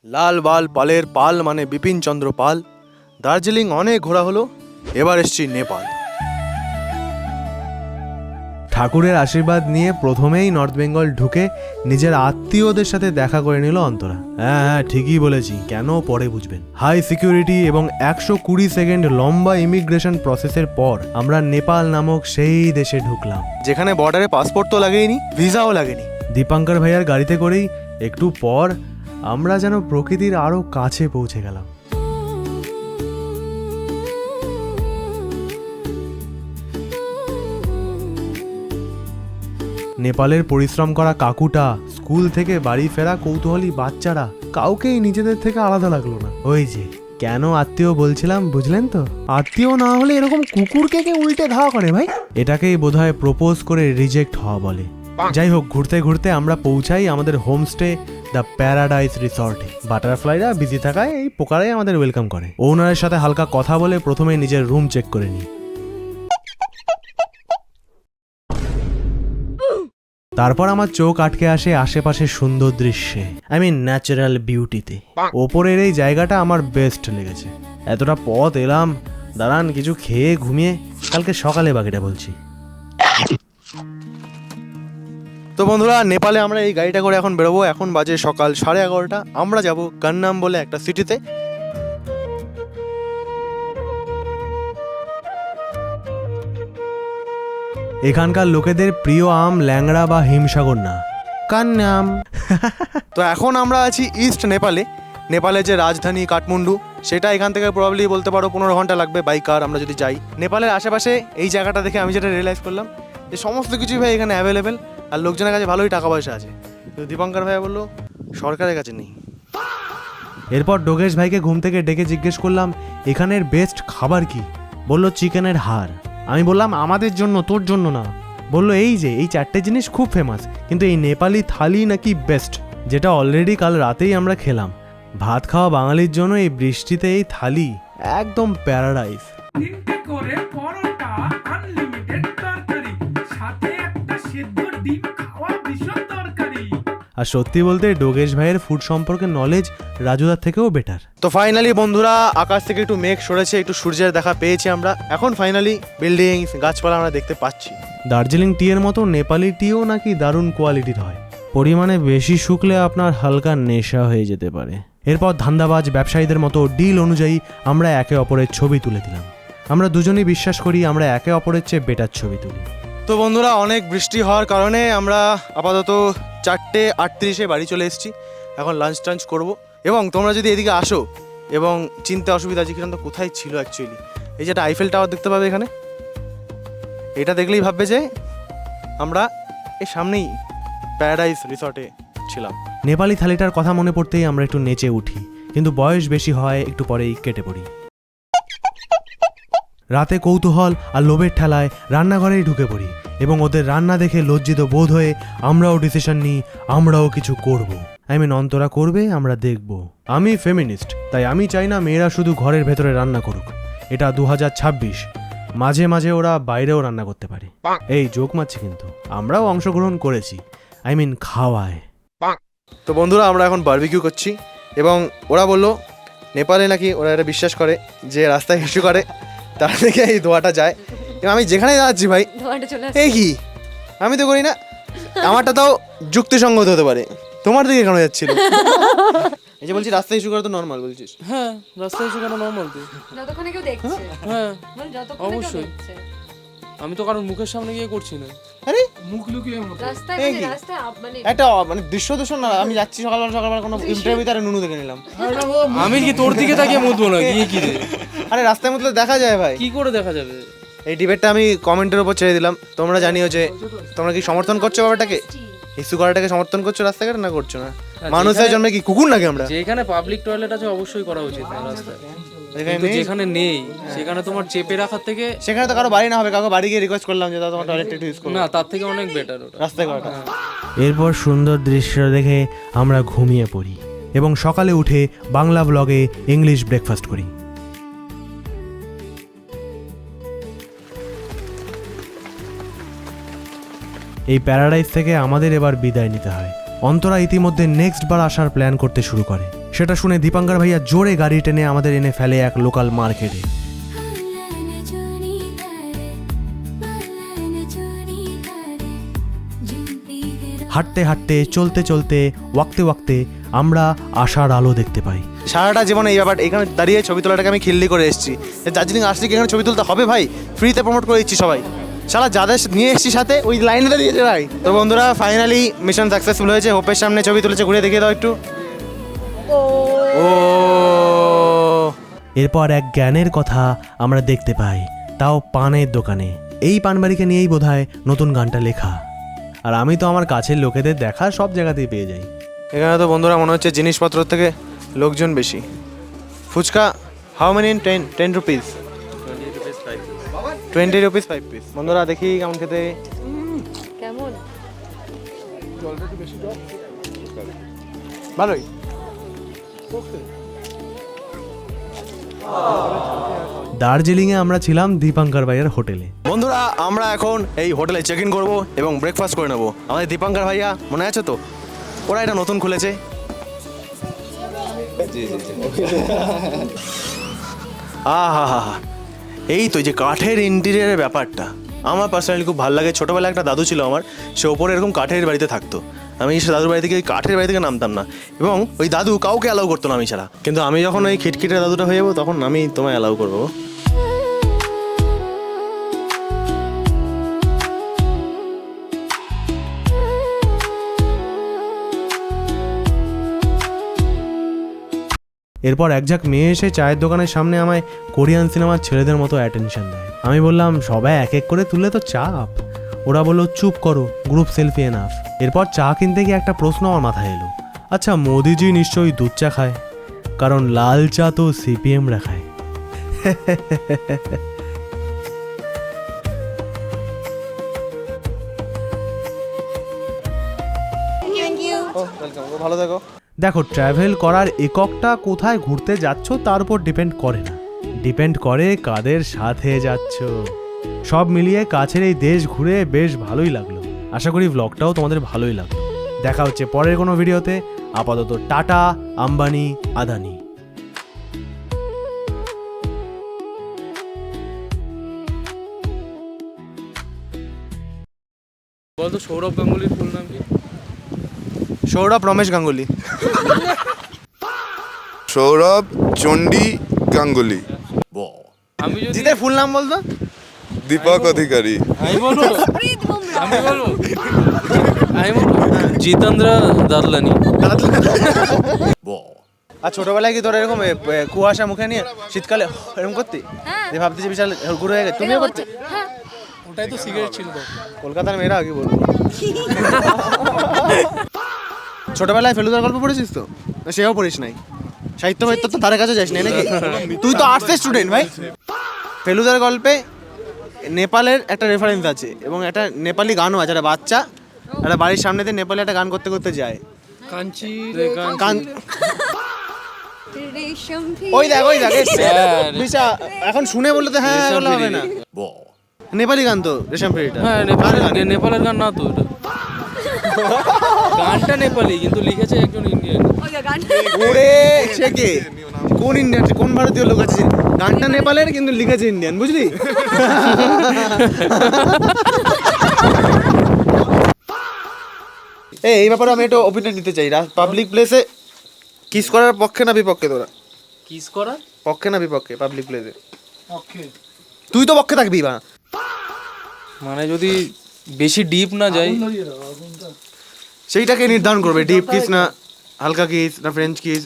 লাল বাল পালের পাল মানে বিপিন চন্দ্র পাল। দার্জিলিং অনেক ঘোরা হলো, এবার এসছি নেপাল। ঠাকুরের আশীর্বাদ নিয়ে প্রথমেই নর্থ বেঙ্গল ঢুকে নিজের আত্মীয়দের সাথে দেখা করে নিল অন্তরা। হ্যাঁ ঠিকই বলেছি, কেন পরে বুঝবেন। হাই সিকিউরিটি এবং 120 সেকেন্ড লম্বা ইমিগ্রেশন প্রসেসের পর আমরা নেপাল নামক সেই দেশে ঢুকলাম, যেখানে বর্ডারে পাসপোর্ট তো লাগেইনি, ভিসাও লাগেনি। দীপাঙ্কর ভাইয়ার গাড়িতে করেই একটু পর আমরা যেন প্রকৃতির আরো কাছে পৌঁছে গেলাম। নেপালের পরিশ্রম করা কাকুটা, স্কুল থেকে বাড়ি ফেরা কৌতূহলী বাচ্চারা, কাউকেই নিজেদের থেকে আলাদা লাগলো না। ওই যে কেন আত্মীয় বলছিলাম, বুঝলেন তো? আত্মীয় না হলে এরকম কুকুরকে কে উল্টে ধাওয়া করে ভাই? এটাকেই বোধহয় প্রপোজ করে রিজেক্ট হওয়া বলে। যাই হোক, ঘুরতে ঘুরতে আমরা পৌঁছাই আমাদের হোমস্টে দ্য প্যারাডাইস রিসর্টে। বাটারফ্লাইরা বিজি থাকায় এই পোকারাই আমাদের ওয়েলকাম করে। ওনারের সাথে হালকা কথা বলে প্রথমে নিজের রুম চেক করে নিই। তারপর আমার চোখ আটকে আসে আশেপাশের সুন্দর দৃশ্যে, আই মিন ন্যাচারাল বিউটিতে। ওপরের এই জায়গাটা আমার বেস্ট লেগেছে। এতটা পথ এলাম, দাঁড়ান কিছু খেয়ে ঘুমিয়ে কালকে সকালে বাকিটা বলছি। তো বন্ধুরা, নেপালে আমরা এই গাড়িটা করে এখন বেরোবো। এখন বাজে সকাল 11:30। আমরা যাব কান্নাম বলে একটা সিটিতে। এখানকার লোকেদের প্রিয় আম ল্যাংড়া বা হিমসাগর না, কান্নাম। তো এখন আমরা আছি ইস্ট নেপালে। নেপালের যে রাজধানী কাঠমান্ডু, সেটা এখান থেকে প্রবাবলি বলতে পারো 15 ঘন্টা লাগবে বাই কার আমরা যদি যাই। নেপালের আশেপাশে এই জায়গাটা দেখে আমি যেটা রিয়েলাইজ করলাম যে সমস্ত কিছুই ভাই এখানে অ্যাভেলেবেল, আর লোকজনের কাছে ভালোই টাকা পয়সা আছে। তো দীপঙ্কর ভাই বললো সরকারের কাছে নেই। এরপর ডোগেশ ভাইকে ঘুম থেকে ডেকে জিজ্ঞেস করলাম এখানের বেস্ট খাবার কি। বলল চিকেনের হাড়। আমি বললাম আমাদের জন্য, তোর জন্য না। বলল এই যে এই 4টে জিনিস খুব ফেমাস, কিন্তু এই নেপালি থালি নাকি বেস্ট, যেটা অলরেডি কাল রাতেই আমরা খেলাম। ভাত খাওয়া বাঙালির জন্য এই বৃষ্টিতে এই থালি একদম প্যারাডাইস। আর সত্যি বলতে ডোগেশ ভাইয়ের ফুড সম্পর্কে নলেজ রাজুদার থেকেও বেটার। তো ফাইনালি বন্ধুরা, আকাশ থেকে একটু মেঘ সরেছে, একটু সূর্যের দেখা পেয়েছি আমরা। এখন ফাইনালি বিল্ডিংস গাছপালা আমরা দেখতে পাচ্ছি। দার্জিলিং টি এর মতো নেপালি টিও নাকি দারুণ কোয়ালিটির হয়। পরিমাণে বেশি শুকলে আপনার হালকা নেশা হয়ে যেতে পারে। এরপর ধান্দাবাজ ব্যবসায়ীদের মতো ডিল অনুযায়ী আমরা একে অপরের ছবি তুলে দিলাম। আমরা দুজনেই বিশ্বাস করি আমরা একে অপরের চেয়ে বেটার ছবি তুলি। তো বন্ধুরা, অনেক বৃষ্টি হওয়ার কারণে আমরা আপাতত 4:38 বাড়ি চলে এসেছি। এখন লাঞ্চ টাঞ্চ করবো। এবং তোমরা যদি এদিকে আসো এবং চিনতে অসুবিধা আছে কিরকম কোথায় ছিল অ্যাকচুয়ালি, এই যে একটা আইফেল টাওয়ার দেখতে পাবে এখানে, এটা দেখলেই ভাববে যে আমরা এই সামনেই প্যারাডাইস রিসর্টে ছিলাম। নেপালি থালিটার কথা মনে পড়তেই আমরা একটু নেচে উঠি, কিন্তু বয়স বেশি হয় একটু পরেই কেটে পড়ি। রাতে কৌতূহল আর লোভের ঠেলায় রান্নাঘরেই ঢুকে পড়ি এবং ওদের রান্না দেখে লজ্জিত বোধ হয়ে আমরাও ডিসিশন নিই আমরাও কিছু করব। আই মিন অন্তরা করবে, আমরা দেখব। আমি ফেমিনিস্ট, তাই আমি চাই না মেয়েরা শুধু ঘরের ভেতরে রান্না করুক। এটা 2026, মাঝে মাঝে ওরা বাইরেও রান্না করতে পারে। এই জোক মারছি, কিন্তু আমরাও অংশগ্রহণ করেছি, আই মিন খাওয়ায়। তো বন্ধুরা, আমরা এখন বারবিকিউ করছি এবং ওরা বললো নেপালে নাকি ওরা এটা বিশ্বাস করে যে রাস্তায় হিসু করে তার থেকে এই ধোঁয়াটা যায়। এবং আমি যেখানে যাচ্ছি ভাই এই কি, আমি তো করি না। আমারটা তাও যুক্তিসঙ্গত হতে পারে, তোমার দিকে কেন যাচ্ছিল? এই যে বলছি রাস্তায় ইস্যু করা তো নর্মাল বলছিস। হ্যাঁ, রাস্তায় ইস্যু করা নর্মাল। তুই যতক্ষণে কেউ দেখছে, হ্যাঁ অবশ্যই। আমি তো কারণ মুখের সামনে গিয়ে করছি না। আরে মুখ লুকিয়ে মতো রাস্তায় মানে একটা মানে দৃশ্য দূষণ না। আমি যাচ্ছি সকালবেলা কোনো ইন্টারভিউতে আর নুনু দেখে নিলাম। আমি কি তোর দিকে তাকিয়ে মুতবো না? কি রে? আরে রাস্তায় মতলে দেখা যায় ভাই। কি করে দেখা যাবে? এই ডিবেটটা আমি কমেন্টের উপর ছেড়ে দিলাম। তোমরা জানিও যে তোমরা কি সমর্থন করছো ব্যাপারটাকে, ইস্যু করাটাকে সমর্থন করছো রাস্তাঘাটে, না করছো না? মানুষের জন্য কি কুকুর নাকি আমরা? যেখানে পাবলিক টয়লেট আছে অবশ্যই করা উচিত রাস্তায়, কিন্তু যেখানে নেই সেখানে তোমার চেপে রাখার থেকে, সেখানে তো কারো বাড়ি না হবে, কারো বাড়ি গিয়ে রিকোয়েস্ট করলাম যে তোমার টয়লেট একটু ইউজ করো না, তার থেকে অনেক বেটার ওটা রাস্তায় করাটা। এরপর সুন্দর দৃশ্য দেখে আমরা ঘুমিয়ে পড়ি এবং সকালে উঠে বাংলা ব্লগে ইংলিশ ব্রেকফাস্ট করি। এই প্যারাডাইস থেকে আমাদের এবার বিদায় নিতে হয়। অন্তরা ইতিমধ্যে নেক্সট বার আসার প্ল্যান করতে শুরু করে। সেটা শুনে দীপাঙ্কর ভাইয়া জোরে গাড়ি টেনে আমাদের এনে ফেলে এক লোকাল মার্কেটে। হাঁটতে হাঁটতে চলতে চলতে ওয়াক্তে ওয়াক্তে আমরা আশার আলো দেখতে পাই। সারাটা জীবনে এই ব্যাপার এখানে দাঁড়িয়ে ছবি তোলাটাকে আমি খিল্লি করে এসেছি। দার্জিলিং আসছি কি এখানে ছবি তুলতে হবে ভাই, ফ্রিতে প্রমোট করে দিচ্ছি সবাই। সারা যাদের নিয়ে এসেছি সাথে ওই লাইনটা দিয়েছে ভাই। তো বন্ধুরা ফাইনালি মিশন সাকসেসফুল হয়েছে। হোপের সামনে ছবি তুলেছে, ঘুরে দেখিয়ে দাও একটু। ও এরপর এক জ্ঞানের কথা আমরা দেখতে পাই, তাও পানের দোকানে। এই পানবাড়িকে নিয়েই বোধহয় নতুন গানটা লেখা। আর আমি তো আমার কাছের লোকেদের দেখা সব জায়গাতেই পেয়ে যাই। এখানে তো বন্ধুরা মনে হচ্ছে জিনিসপত্র থেকে লোকজন বেশি। Fuchka how many in 10 rupees? 20 rupees 5 piece. বন্ধুরা দেখি কেমন খেতে। কেমন? ভালোই। দার্জিলিংয়ে আমরা ছিলাম দীপাঙ্কর ভাইয়ের হোটেলে। বন্ধুরা আমরা এখন এই হোটেলে চেক ইন করবো এবং ব্রেকফাস্ট করে নেবো। আমাদের দীপাঙ্কর ভাইয়া মনে আছে তো, ওরা এটা নতুন খুলেছে। আহা হা হা, এই তো যে কাঠের ইন্টেরিয়ারের ব্যাপারটা আমার পার্সোনালি খুব ভালো লাগে। ছোটোবেলায় একটা দাদু ছিল আমার, সে ওপরে এরকম কাঠের বাড়িতে থাকতো। আমি সে দাদুর বাড়ি থেকে ওই কাঠের বাড়ি থেকে নামতাম না, এবং ওই দাদু কাউকে অ্যালাউ করতো না আমি ছাড়া। কিন্তু আমি যখন ওই খিটখিটে দাদুটা হয়ে যাবো তখন আমি তোমায় অ্যালাউ করবো। এরপর এক ঝাঁক মেয়ে এসে চায়ের দোকানের সামনে আমায় কোরিয়ান সিনেমার ছেলেদের মতো অ্যাটেনশন দেয়। আমি বললাম সবাই এক এক করে তুললে তো চাপ। ওরা বললো চুপ করো, গ্রুপ সেলফি এনাফ। এরপর চা কিনতে গিয়ে একটা প্রশ্ন আমার মাথায় এলো, আচ্ছা মোদিজি নিশ্চয়ই দুধ চা খায়, কারণ লাল চা তো সিপিএমরা খায়। ভালো থাকো। দেখো, ট্রাভেল করার এককটা কোথায় ঘুরতে যাচ্ছ তার উপর ডিপেন্ড করে না, ডিপেন্ড করে কাদের সাথে যাচ্ছ। সব মিলিয়ে কাছের এই দেশ ঘুরে বেশ ভালোই লাগলো। আশা করি ব্লগটাও তোমাদের ভালোই লাগলো। দেখা হচ্ছে পরের কোনো ভিডিওতে। আপাতত টাটা, আম্বানি, আদানি। বলতো সৌরভ গাঙ্গুলির ফুল নাম কি? সৌরভ রমেশ গাঙ্গুলি। সৌরভ চণ্ডী গাঙ্গুলি। আমি যদি জিতের ফুল নাম বলতো? দীপক অধিকারী। আমি বলবো প্রীত বুমরা। আমি বলবো জিতেন্দ্র দাদলানি। আর ছোটবেলায় কি তোর এরকম কুয়াশা মুখে নিয়ে শীতকালে এরকম করতি? হ্যাঁ। যে ভাবতেছি বিশাল গুরু হয়ে গেছে, তুমিও করতে? হ্যাঁ। ওটাই তো সিগারেট ছিল তো। কলকাতার মেয়েরা কি বলবো। ছোটবেলায় ফেলুদার গল্প পড়েছিস তো? না, সেও পড়িস নাই? সাহিত্য ফাহিত্য তো তার কাছে যাস নাই নাকি? তুই তো আর্টসের স্টুডেন্ট ভাই। ফেলুদার গল্পে নেপালের একটা রেফারেন্স আছে এবং একটা নেপালি গানও আছে। একটা বাচ্চা একটা বাড়ির সামনে দিয়ে নেপালে একটা গান করতে করতে যায়। কাঞ্চি রেশম ওই দেখ এসছে। হ্যাঁ, বিশা এখন শুনে বললে তো হ্যাঁ বললে হবে না। নেপালি গান তো রেশম ফেরিটা। হ্যাঁ নেপালের গান না তো এটা। গানটা নেপালি কিন্তু লিখেছে একজন ইন্ডিয়ান। ওই গান। ওরে সে কে, কোন ইন্ডিয়ান, কোন ভারতীয় লোক আছে? গানটা নেপালের কিন্তু লিখেছে ইন্ডিয়ান, বুঝলি? এই ব্যাপারে আমি একটু অপিনিয়ন দিতে চাই। পাবলিক প্লেসে কিস করার পক্ষে না বিপক্ষে? তোরা কিস করা পক্ষে না বিপক্ষে পাবলিক প্লেসে? তুই তো পক্ষে থাকবি বা। মানে যদি বেশি ডিপ না যাই, সেইটাকে নির্ধারণ করবে, ডিপ কিস না হালকা কিস না ফ্রেঞ্চ কিস।